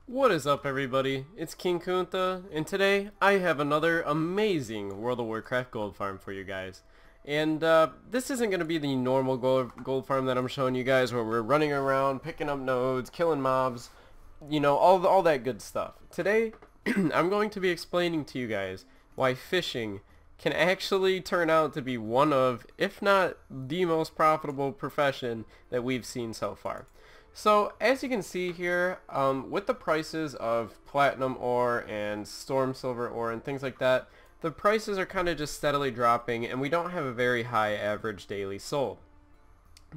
What is up, everybody? It's King Kunta, and today I have another amazing World of Warcraft gold farm for you guys. And this isn't going to be the normal gold farm that I'm showing you guys where we're running around, picking up nodes, killing mobs, you know, all that good stuff. Today, I'm going to be explaining to you guys why fishing can actually turn out to be one of, if not the most profitable profession that we've seen so far. So as you can see here, with the prices of platinum ore and storm silver ore and things like that, the prices are kind of just steadily dropping and we don't have a very high average daily sold.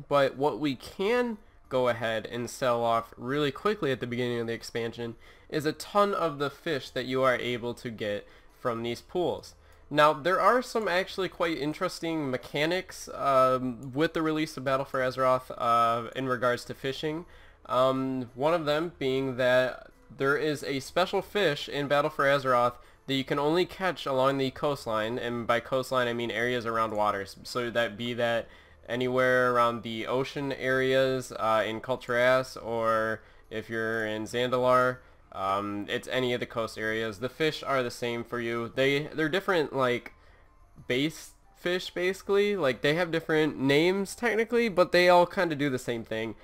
But what we can go ahead and sell off really quickly at the beginning of the expansion is a ton of the fish that you are able to get from these pools. Now, there are some actually quite interesting mechanics with the release of Battle for Azeroth in regards to fishing. One of them being that there is a special fish in Battle for Azeroth that you can only catch along the coastline, and by coastline I mean areas around waters. So that anywhere around the ocean areas in Kulturas, or if you're in Zandalar. It's any of the coast areas. The fish are the same for you. They're different, like, base fish, basically. Like, they have different names technically, but they all kind of do the same thing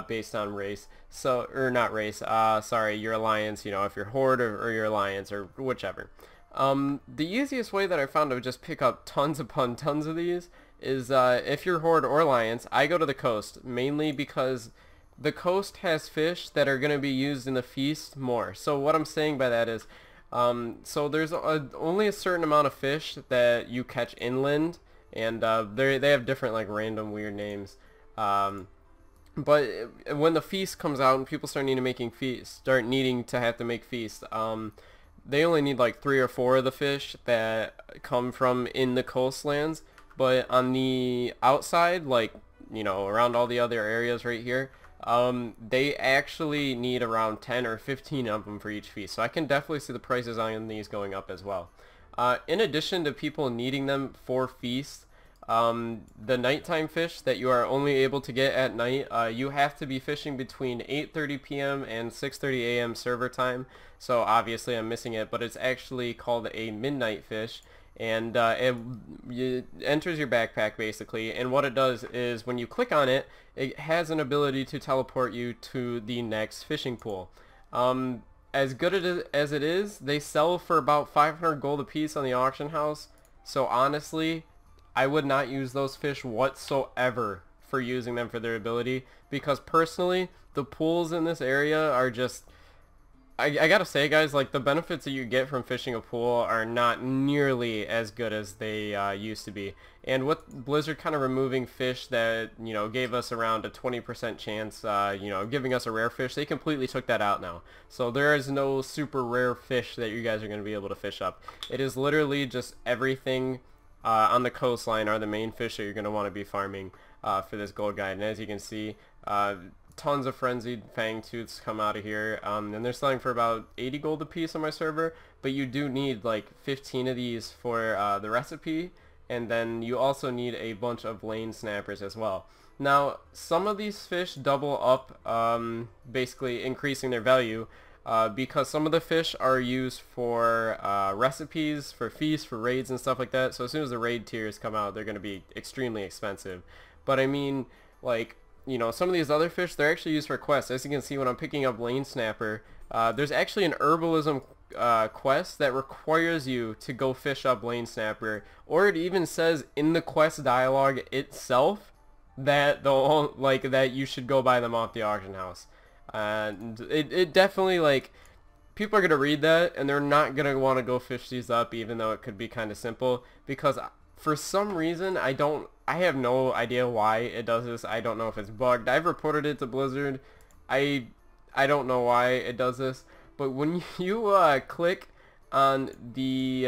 based on race. So, or not race, sorry, your alliance, you know, if you're Horde or your alliance or whichever. The easiest way that I found to just pick up tons upon tons of these is if you're Horde or alliance, I go to the coast, mainly because the coast has fish that are going to be used in the feast more. So what I'm saying by that is, so there's only a certain amount of fish that you catch inland, and they have different, like, random weird names. But when the feast comes out and people start needing to have to make feast, they only need like 3 or 4 of the fish that come from in the coastlands. But on the outside, like, you know, around all the other areas right here, they actually need around 10 or 15 of them for each feast. So I can definitely see the prices on these going up as well. In addition to people needing them for feast, the nighttime fish that you are only able to get at night, you have to be fishing between 8:30 p.m. and 6:30 a.m. server time. So obviously I'm missing it, but it's actually called a midnight fish. And it enters your backpack basically, and what it does is when you click on it, it has an ability to teleport you to the next fishing pool. As good as it is, they sell for about 500 gold a piece on the auction house. So honestly, I would not use those fish whatsoever for using them for their ability, because personally the pools in this area are just, I gotta say, guys, like, the benefits that you get from fishing a pool are not nearly as good as they used to be. And with Blizzard kind of removing fish that, you know, gave us around a 20% chance, you know, giving us a rare fish, they completely took that out now. So there is no super rare fish that you guys are going to be able to fish up. It is literally just everything on the coastline are the main fish that you're going to want to be farming for this gold guide. And as you can see, tons of frenzied fang tooths come out of here, and they're selling for about 80 gold a piece on my server, but you do need like 15 of these for the recipe, and then you also need a bunch of lane snappers as well. Now, some of these fish double up, basically increasing their value, because some of the fish are used for recipes, for feasts, for raids and stuff like that. So as soon as the raid tiers come out, they're going to be extremely expensive. But I mean, like, you know, some of these other fish, they're actually used for quests. As you can see when I'm picking up Lane Snapper, there's actually an herbalism quest that requires you to go fish up Lane Snapper, or it even says in the quest dialogue itself that that you should go buy them off the auction house. And it definitely, like, people are gonna read that and they're not gonna want to go fish these up, even though it could be kind of simple, because for some reason I have no idea why it does this. I don't know if it's bugged. I've reported it to Blizzard. I don't know why it does this, but when you click on the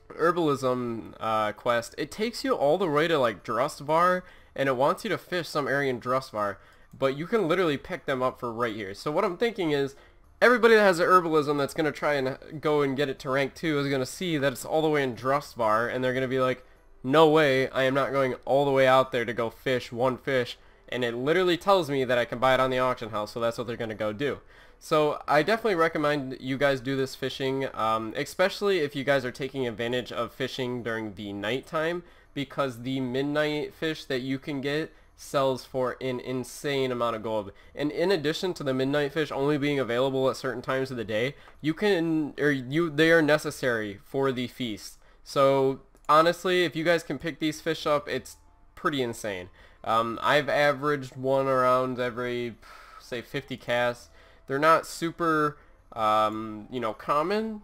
herbalism quest, it takes you all the way to, like, Drustvar, and it wants you to fish some area in Drustvar, but you can literally pick them up for right here. So what I'm thinking is, everybody that has an herbalism that's going to try and go and get it to rank 2 is going to see that it's all the way in Drustvar, and they're going to be like, no way, I am not going all the way out there to go fish one fish. And it literally tells me that I can buy it on the auction house, so that's what they're going to go do. So I definitely recommend you guys do this fishing, especially if you guys are taking advantage of fishing during the nighttime, because the midnight fish that you can get sells for an insane amount of gold. And in addition to the midnight fish only being available at certain times of the day, they are necessary for the feast. So honestly, if you guys can pick these fish up, it's pretty insane. I've averaged one around every, say, 50 casts. They're not super, common,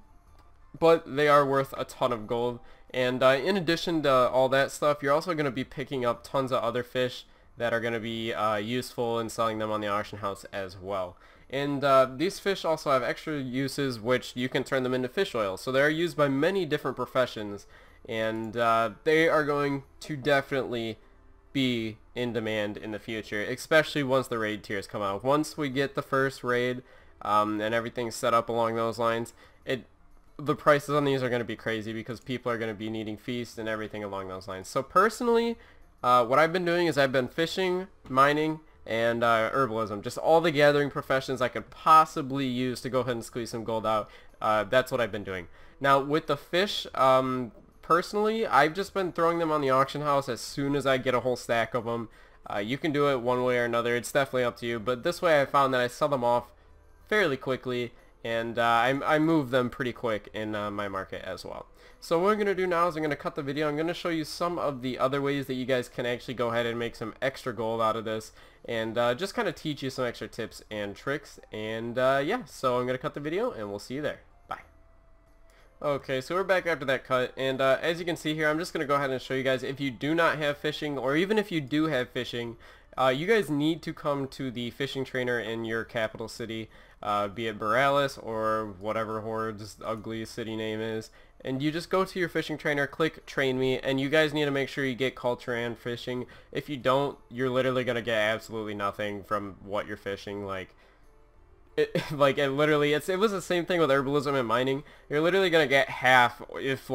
but they are worth a ton of gold. And in addition to all that stuff, you're also going to be picking up tons of other fish that are going to be useful and selling them on the auction house as well. And these fish also have extra uses, which you can turn them into fish oil. So they're used by many different professions, and they are going to definitely be in demand in the future, especially once the raid tiers come out. Once we get the first raid and everything's set up along those lines, the prices on these are going to be crazy because people are going to be needing feast and everything along those lines. So personally, what I've been doing is I've been fishing, mining, and herbalism. Just all the gathering professions I could possibly use to go ahead and squeeze some gold out. That's what I've been doing. Now with the fish, personally, I've just been throwing them on the auction house as soon as I get a whole stack of them. You can do it one way or another. It's definitely up to you. But this way I found that I sell them off fairly quickly, and I move them pretty quick in my market as well. So what I'm going to do now is I'm going to cut the video. I'm going to show you some of the other ways that you guys can actually go ahead and make some extra gold out of this, and just kind of teach you some extra tips and tricks. And yeah, so I'm going to cut the video and we'll see you there. Bye. Okay, so we're back after that cut, and as you can see here, I'm just going to go ahead and show you guys, if you do not have fishing, or even if you do have fishing, you guys need to come to the fishing trainer in your capital city, be it Borealis or whatever Horde's ugly city name is, and you just go to your fishing trainer, click train me, and you guys need to make sure you get culture and fishing. If you don't, you're literally going to get absolutely nothing from what you're fishing. It was the same thing with herbalism and mining. You're literally going to get half if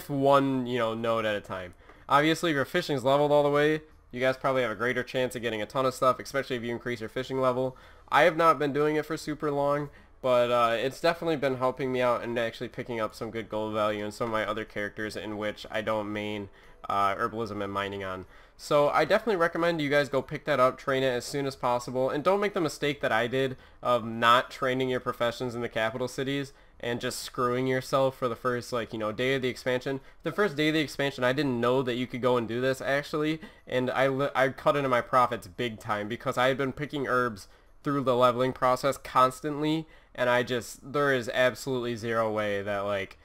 one, node at a time. Obviously, if your fishing's leveled all the way, you guys probably have a greater chance of getting a ton of stuff, especially if you increase your fishing level. I have not been doing it for super long, but it's definitely been helping me out and actually picking up some good gold value in some of my other characters in which I don't main herbalism and mining on. So I definitely recommend you guys go pick that up, train it as soon as possible, and don't make the mistake that I did of not training your professions in the capital cities and just screwing yourself for the first day of the expansion. The first day of the expansion, I didn't know that you could go and do this actually, and I cut into my profits big time because I had been picking herbs through the leveling process constantly, and there is absolutely zero way that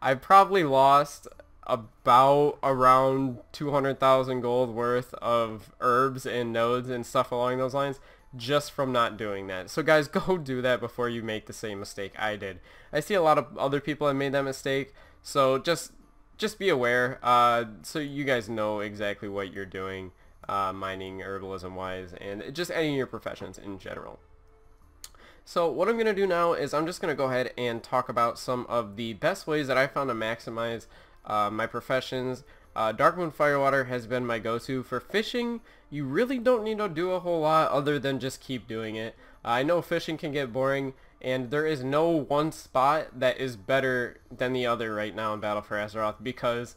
I've probably lost about around 200,000 gold worth of herbs and nodes and stuff along those lines just from not doing that. So guys, go do that before you make the same mistake I did. I see a lot of other people have made that mistake, so just be aware, so you guys know exactly what you're doing, mining, herbalism wise, and just any of your professions in general. So what I'm going to do now is I'm just going to go ahead and talk about some of the best ways that I found to maximize my professions. Darkmoon Firewater has been my go-to. For fishing, you really don't need to do a whole lot other than just keep doing it. I know fishing can get boring, and there is no one spot that is better than the other right now in Battle for Azeroth, because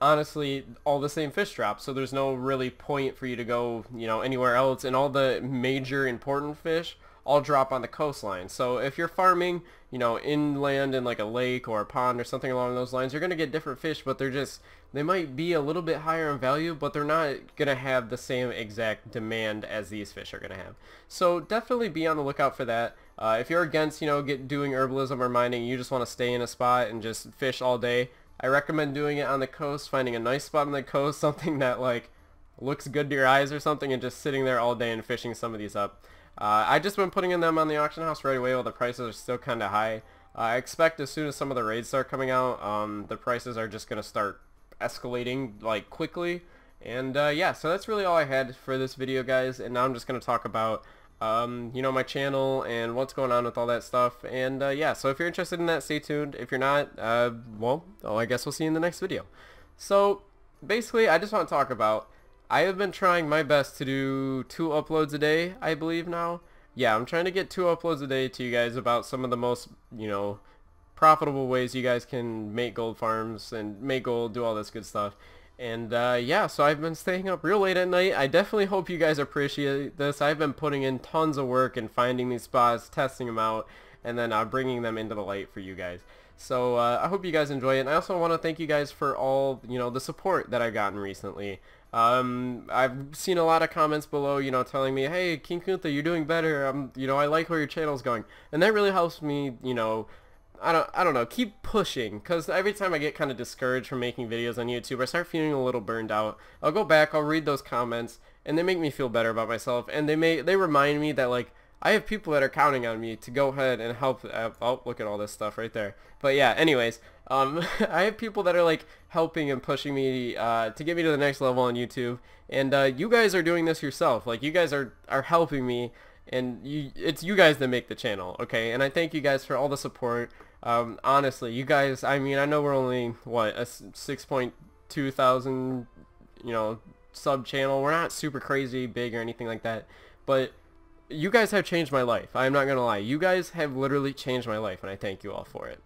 honestly all the same fish drop, so there's no really point for you to go anywhere else, and all the major important fish all drop on the coastline. So if you're farming inland in like a lake or a pond or something along those lines, you're going to get different fish, but they might be a little bit higher in value, but they're not going to have the same exact demand as these fish are going to have. So definitely be on the lookout for that. If you're against doing herbalism or mining, you just want to stay in a spot and just fish all day, I recommend doing it on the coast, finding a nice spot on the coast, something that looks good to your eyes or something, and just sitting there all day and fishing some of these up. I just been putting them on the auction house right away while the prices are still kind of high. I expect as soon as some of the raids start coming out, the prices are just going to start escalating quickly. And yeah, so that's really all I had for this video, guys. And now I'm just going to talk about my channel and what's going on with all that stuff. And yeah, so if you're interested in that, stay tuned. If you're not, well, I guess we'll see you in the next video. So basically, I just want to talk about I have been trying my best to do 2 uploads a day, I believe now. Yeah, I'm trying to get 2 uploads a day to you guys about some of the most, profitable ways you guys can make gold farms and make gold, do all this good stuff. And yeah, so I've been staying up real late at night. I definitely hope you guys appreciate this. I've been putting in tons of work and finding these spots, testing them out, and then bringing them into the light for you guys. So I hope you guys enjoy it. And I also want to thank you guys for all, the support that I've gotten recently. I've seen a lot of comments below, telling me, hey, King Kuntha, you're doing better. I like where your channel's going. And that really helps me, I don't know, keep pushing, because every time I get kind of discouraged from making videos on YouTube, I start feeling a little burned out. I'll go back, I'll read those comments, and they make me feel better about myself, and they remind me that, like, I have people that are counting on me to go ahead and help. Oh, look at all this stuff right there. But yeah, anyways, I have people that are like helping and pushing me to get me to the next level on YouTube, and you guys are doing this yourself. Like, you guys are helping me, and it's you guys that make the channel, okay? And I thank you guys for all the support. Honestly, you guys, I mean, I know we're only what, a 6.2 thousand, sub channel. We're not super crazy big or anything like that, but you guys have changed my life. I'm not gonna lie. You guys have literally changed my life, and I thank you all for it.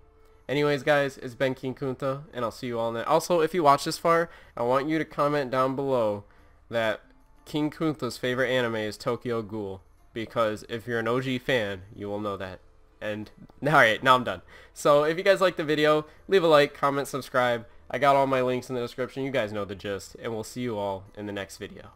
Anyways, guys, it's been King Kuntha, and I'll see you all in that. Also, if you watch this far, I want you to comment down below that King Kuntha's favorite anime is Tokyo Ghoul, because if you're an OG fan, you will know that. And alright, now I'm done. So if you guys liked the video, leave a like, comment, subscribe. I got all my links in the description. You guys know the gist, and we'll see you all in the next video.